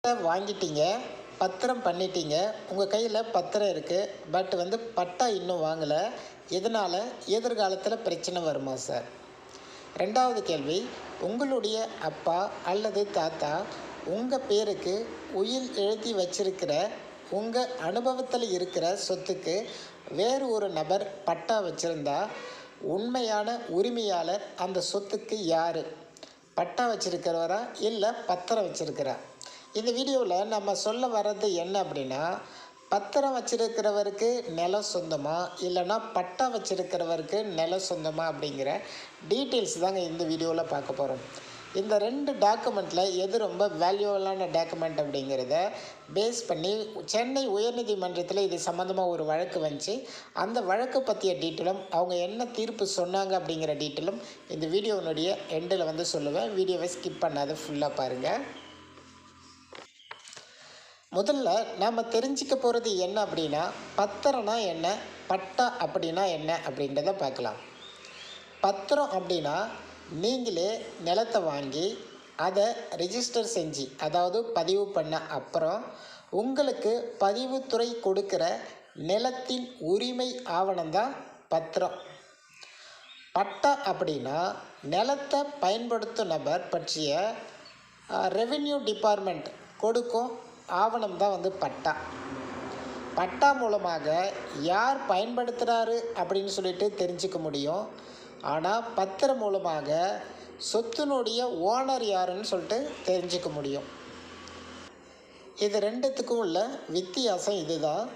வாங்கிட்டீங்க, பத்திரம் பண்ணிட்டீங்க, உங்கள் கையில் பத்திரம் இருக்குது. பட் பட்டா இன்னும் வாங்கலை. இதனால் எதிர்காலத்தில் பிரச்சனை வருமா சார்? ரெண்டாவது கேள்வி, உங்களுடைய அப்பா அல்லது தாத்தா உங்கள் பேருக்கு உயில் எழுதி வச்சிருக்கிற உங்கள் அனுபவத்தில் இருக்கிற சொத்துக்கு வேறு ஒரு நபர் பட்டா வச்சுருந்தா உண்மையான உரிமையாளர் அந்த சொத்துக்கு யார்? பட்டா வச்சுருக்கிறவரா இல்லை பத்திரம் வச்சுருக்கிறா? இந்த வீடியோவில் நம்ம சொல்ல வர்றது என்ன அப்படின்னா, பத்திரம் வச்சுருக்கிறவருக்கு நிலம் சொந்தமா இல்லைன்னா பட்டா வச்சுருக்கிறவருக்கு நிலம் சொந்தமா அப்படிங்கிற டீட்டெயில்ஸ் தாங்க இந்த வீடியோவில் பார்க்க போகிறோம். இந்த 2 டாக்குமெண்ட்டில் எது ரொம்ப வேல்யூவலான டாக்குமெண்ட் அப்படிங்கிறத பேஸ் பண்ணி சென்னை உயர்நீதிமன்றத்தில் இது சம்மந்தமாக ஒரு வழக்கு வந்துச்சு. அந்த வழக்கு பற்றிய டீட்டெயிலும் அவங்க என்ன தீர்ப்பு சொன்னாங்க அப்படிங்கிற டீட்டெயிலும் இந்த வீடியோனுடைய எண்டில் சொல்லுவேன். வீடியோவை ஸ்கிப் பண்ணாத ஃபுல்லாக பாருங்கள். முதல்ல நாம் தெரிஞ்சிக்க போகிறது என்ன அப்படின்னா, பத்திரம்னா என்ன, பட்டா அப்படின்னா என்ன அப்படின்றத பார்க்கலாம். பத்திரம் அப்படின்னா நீங்களே நிலத்தை வாங்கி அதை ரிஜிஸ்டர் செஞ்சு, அதாவது பதிவு பண்ண அப்புறம் உங்களுக்கு பதிவுத்துறை கொடுக்குற நிலத்தின் உரிமை ஆவணம்தான் பத்திரம். பட்டா அப்படின்னா நிலத்தை பயன்படுத்தும் நபர் பற்றிய ரெவென்யூ டிபார்ட்மெண்ட் கொடுக்கும் ஆவணம் தான் பட்டா. பட்டா மூலமாக யார் பயன்படுத்துகிறாரு அப்படின்னு சொல்லிட்டு தெரிஞ்சிக்க முடியும். ஆனால் பத்திரம் மூலமாக சொத்தினுடைய ஓனர் யாருன்னு சொல்லிட்டு தெரிஞ்சிக்க முடியும். இது ரெண்டுத்துக்கும் உள்ள வித்தியாசம் இதுதான்.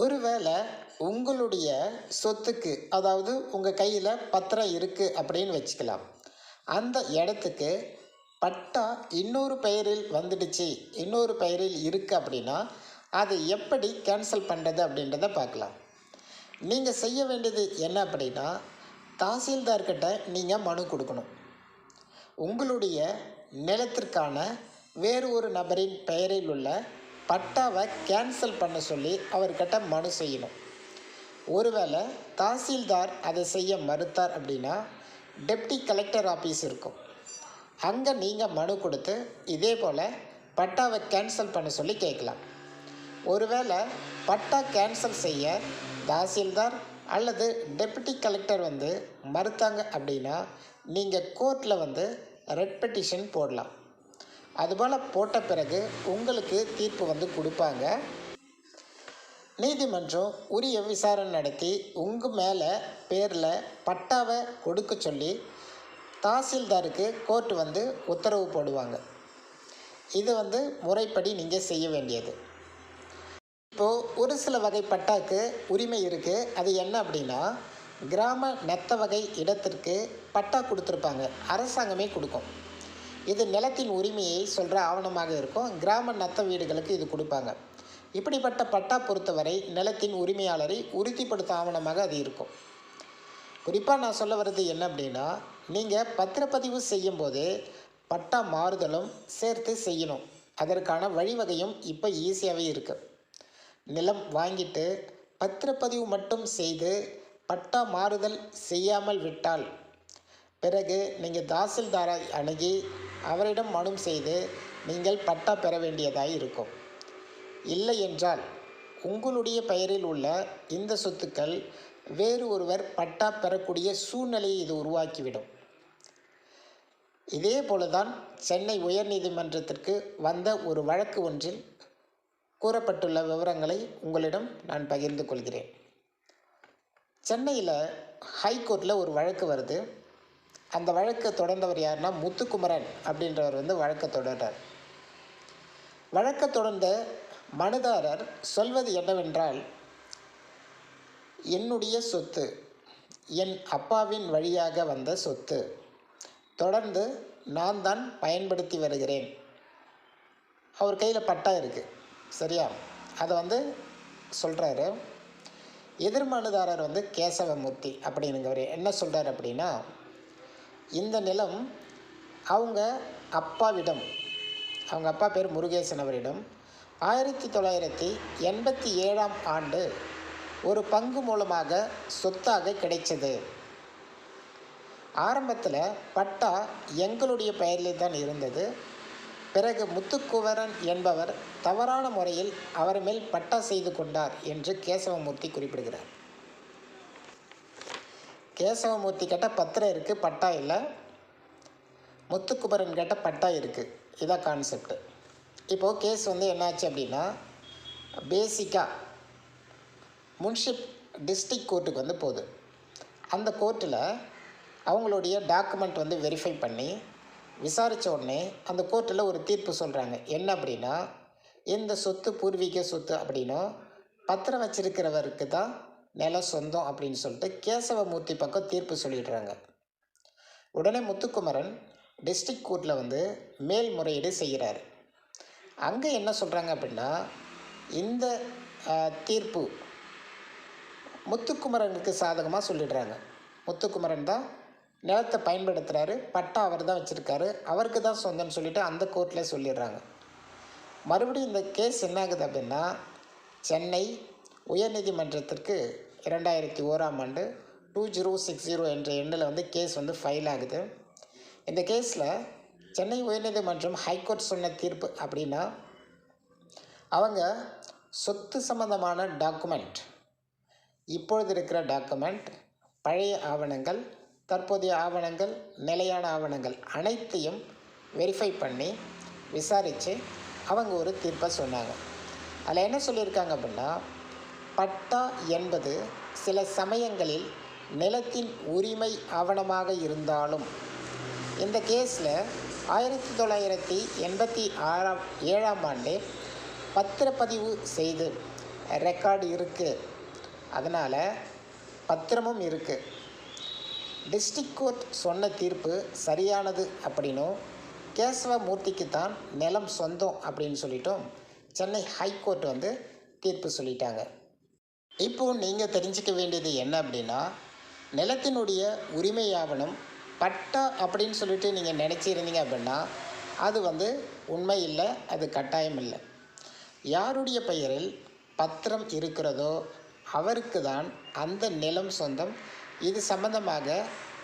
ஒருவேளை உங்களுடைய சொத்துக்கு, அதாவது உங்கள் கையில் பத்திரம் இருக்குது அப்படின்னு வச்சுக்கலாம், அந்த இடத்துக்கு பட்டா இன்னொரு பெயரில் வந்துடுச்சு, இன்னொரு பெயரில் இருக்குது அப்படின்னா அதை எப்படி கேன்சல் பண்ணுறது அப்படின்றத பார்க்கலாம். நீங்கள் செய்ய வேண்டியது என்ன அப்படின்னா, தாசில்தார்கிட்ட நீங்கள் மனு கொடுக்கணும். உங்களுடைய நிலத்திற்கான வேறு ஒரு நபரின் பெயரில் உள்ள பட்டாவை கேன்சல் பண்ண சொல்லி அவர்கிட்ட மனு செய்யணும். ஒருவேளை தாசில்தார் அதை செய்ய மறுத்தார் அப்படின்னா டெப்டி கலெக்டர் ஆஃபீஸ் இருக்கும், அங்கே நீங்கள் மனு கொடுத்து இதே போல் பட்டாவை கேன்சல் பண்ண சொல்லி கேட்கலாம். ஒருவேளை பட்டா கேன்சல் செய்ய தாசில்தார் அல்லது டெப்டி கலெக்டர் மறுத்தாங்க அப்படின்னா நீங்கள் கோர்ட்டில் ரெட் பெட்டிஷன் போடலாம். அதுபோல் போட்ட பிறகு உங்களுக்கு தீர்ப்பு கொடுப்பாங்க. நீதிமன்றம் உரிய விசாரணை நடத்தி உங்கள் மேலே பேரில் பட்டாவை கொடுக்க சொல்லி தாசில்தாருக்கு கோர்ட்டு உத்தரவு போடுவாங்க. இது முறைப்படி நீங்கள் செய்ய வேண்டியது. இப்போது ஒரு சில வகை பட்டாக்கு உரிமை இருக்குது. அது என்ன அப்படின்னா, கிராம நத்த வகை இடத்திற்கு பட்டா கொடுத்துருப்பாங்க, அரசாங்கமே கொடுக்கும். இது நிலத்தின் உரிமையை சொல்கிற ஆவணமாக இருக்கும். கிராம நத்த வீடுகளுக்கு இது கொடுப்பாங்க. இப்படிப்பட்ட பட்டா பொறுத்தவரை நிலத்தின் உரிமையாளரை உறுதிப்படுத்தும் ஆவணமாக அது இருக்கும். குறிப்பாக நான் சொல்ல வர்றது என்ன அப்படின்னா, நீங்கள் பத்திரப்பதிவு செய்யும்போது பட்டா மாறுதலும் சேர்த்து செய்யணும். அதற்கான வழிவகையும் இப்போ ஈஸியாகவே இருக்குது. நிலம் வாங்கிட்டு பத்திரப்பதிவு மட்டும் செய்து பட்டா மாறுதல் செய்யாமல் விட்டால் பிறகு நீங்கள் தாசில்தாரை அணுகி அவரிடம் மனு செய்து நீங்கள் பட்டா பெற வேண்டியதாக இருக்கும். இல்லை என்றால் உங்களுடைய பெயரில் உள்ள இந்த சொத்துக்கள் வேறு ஒருவர் பட்டா பெறக்கூடிய சூழ்நிலையை இது உருவாக்கிவிடும். இதே போலதான் சென்னை உயர்நீதிமன்றத்திற்கு வந்த ஒரு வழக்கு ஒன்றில் கூறப்பட்டுள்ள விவரங்களை உங்களிடம் நான் பகிர்ந்து கொள்கிறேன். சென்னையில் ஹைகோர்ட்டில் ஒரு வழக்கு வருது. அந்த வழக்கை தொடர்ந்தவர் யாருன்னா முத்துக்குமரன் அப்படின்றவர் வழக்கை தொடர்றார். வழக்கை தொடர்ந்த மனுதாரர் சொல்வது என்னவென்றால், என்னுடைய சொத்து, என் அப்பாவின் வழியாக வந்த சொத்து, தொடர்ந்து நான் தான் பயன்படுத்தி வருகிறேன். அவர் கையில் பட்டா இருக்குது, சரியா? அதை சொல்கிறாரு. எதிர் மனுதாரர் கேசவமூர்த்தி அப்படிங்கிறவர் என்ன சொல்கிறார் அப்படின்னா, இந்த நிலம் அவங்க அப்பாவிடம், அவங்க அப்பா பேர் முருகேசன் அவரிடம் 1987ஆம் ஆண்டு ஒரு பங்கு மூலமாக சொத்தாக கிடைச்சது. ஆரம்பத்தில் பட்டா எங்களுடைய பெயரில் தான் இருந்தது. பிறகு முத்துக்குமரன் என்பவர் தவறான முறையில் அவர் மேல் பட்டா செய்து கொண்டார் என்று கேசவமூர்த்தி குறிப்பிடுகிறார். கேசவமூர்த்தி கேட்ட பத்திரம் இருக்குது, பட்டா இல்லை. முத்துக்குமரன் கேட்ட பட்டா இருக்குது. இதான் கான்செப்ட். இப்போது கேஸ் வந்து என்னாச்சு அப்படின்னா, பேசிக்காக முன்ஷிப் டிஸ்ட்ரிக்ட் கோர்ட்டுக்கு வந்து போகுது. அந்த கோர்ட்டில் அவங்களுடைய டாக்குமெண்ட் வந்து வெரிஃபை பண்ணி விசாரித்த உடனே அந்த கோர்ட்டில் ஒரு தீர்ப்பு சொல்கிறாங்க. என்ன அப்படின்னா, இந்த சொத்து பூர்வீக சொத்து அப்படின்னும் பத்திரம் வச்சிருக்கிறவருக்கு தான் நிலம் சொந்தம் அப்படின்னு சொல்லிட்டு கேசவமூர்த்தி பக்கம் தீர்ப்பு சொல்லிடுறாங்க. உடனே முத்துக்குமரன் டிஸ்ட்ரிக்ட் கோர்ட்டில் வந்து மேல்முறையீடு செய்கிறாரு. அங்கே என்ன சொல்கிறாங்க அப்படின்னா, இந்த தீர்ப்பு முத்துக்குமரனுக்கு சாதகமாக சொல்லிடுறாங்க. முத்துக்குமரன் தான் நிலத்தை பயன்படுத்துகிறாரு, பட்டா அவர் தான் வச்சுருக்காரு, அவருக்கு தான் சொந்தம்னு சொல்லிவிட்டு அந்த கோர்ட்டில் சொல்லிடுறாங்க. மறுபடியும் இந்த கேஸ் என்ன ஆகுது அப்படின்னா, சென்னை உயர்நீதிமன்றத்திற்கு 2001 2060 என்ற எண்ணில் வந்து கேஸ் வந்து ஃபைல் ஆகுது. இந்த கேஸில் சென்னை உயர்நீதிமன்றம் ஹைகோர்ட் சொன்ன தீர்ப்பு அப்படின்னா, அவங்க சொத்து சம்பந்தமான டாக்குமெண்ட், இப்பொழுது இருக்கிற டாக்குமெண்ட், பழைய ஆவணங்கள், தற்போதைய ஆவணங்கள், நிலையான ஆவணங்கள் அனைத்தையும் வெரிஃபை பண்ணி விசாரித்து அவங்க ஒரு தீர்ப்பை சொன்னாங்க. அதில் என்ன சொல்லியிருக்காங்க அப்படின்னா, பட்டா என்பது சில சமயங்களில் நிலத்தின் உரிமை ஆவணமாக இருந்தாலும் இந்த கேஸில் 1987 பத்திரப்பதிவு செய்து ரெக்கார்டு இருக்குது. அதனால் பத்திரமும் இருக்குது. டிஸ்ட்ரிக்ட் கோர்ட் சொன்ன தீர்ப்பு சரியானது அப்படின்னும் கேசவமூர்த்திக்கு தான் நிலம் சொந்தம் அப்படின்னு சொல்லிட்டோம் சென்னை ஹைகோர்ட் வந்து தீர்ப்பு சொல்லிட்டாங்க. இப்போது நீங்கள் தெரிஞ்சிக்க வேண்டியது என்ன அப்படின்னா, நிலத்தினுடைய உரிமை ஆவணம் பட்டா அப்படின்னு சொல்லிட்டு நீங்கள் நினச்சிருந்தீங்க அப்படின்னா அது வந்து உண்மை இல்லை, அது கட்டாயம் இல்லை. யாருடைய பெயரில் பத்திரம் இருக்கிறதோ அவருக்கு தான் அந்த நிலம் சொந்தம். இது சம்பந்தமாக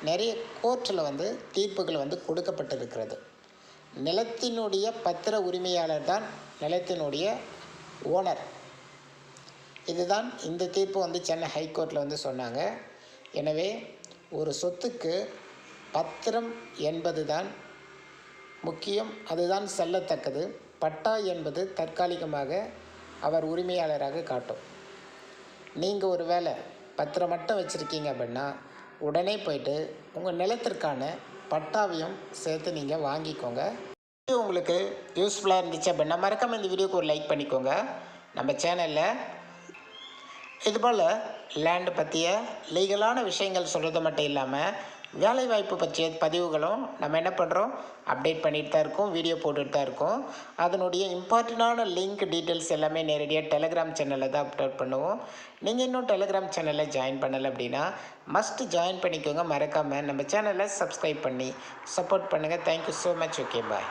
நிறைய கோர்ட்டில் வந்து தீர்ப்புகள் வந்து கொடுக்கப்பட்டிருக்கிறது. நிலத்தினுடைய பத்திர உரிமையாளர் தான் நிலத்தினுடைய ஓனர். இதுதான் இந்த தீர்ப்பு வந்து சென்னை ஹைகோர்ட்டில் வந்து சொன்னாங்க. எனவே ஒரு சொத்துக்கு பத்திரம் என்பது தான் முக்கியம், அதுதான் செல்லத்தக்கது. பட்டா என்பது தற்காலிகமாக அவர் உரிமையாளராக காட்டும். நீங்கள் ஒரு வேளை பத்திரம் மட்டும் வச்சுருக்கீங்க அப்படின்னா உடனே போய்ட்டு உங்கள் நிலத்திற்கான பட்டாவையும் சேர்த்து நீங்கள் வாங்கிக்கோங்க. இது உங்களுக்கு யூஸ்ஃபுல்லாக இருந்துச்சு அப்படின்னா மறக்காமல் இந்த வீடியோக்கு ஒரு லைக் பண்ணிக்கோங்க. நம்ம சேனலில் இதுபோல் லேண்டு பற்றிய லீகலான விஷயங்கள் சொல்கிறது மட்டும் இல்லாமல் வேலைவாய்ப்பு பற்றிய பதிவுகளும் நம்ம என்ன பண்ணுறோம், அப்டேட் பண்ணிட்டு தான் இருக்கோம், வீடியோ போட்டுட்டு தான் இருக்கோம். அதனுடைய இம்பார்ட்டண்டான லிங்க் டீட்டெயில்ஸ் எல்லாமே நேரடியாக டெலிகிராம் சேனலில் தான் அப்லோட் பண்ணுவோம். நீங்கள் இன்னும் டெலிகிராம் சேனலில் ஜாயின் பண்ணலை அப்படின்னா மஸ்ட் ஜாயின் பண்ணிக்கோங்க. மறக்காமல் நம்ம சேனலை சப்ஸ்கிரைப் பண்ணி சப்போர்ட் பண்ணுங்கள். Thank you so much. ஓகே, பாய்.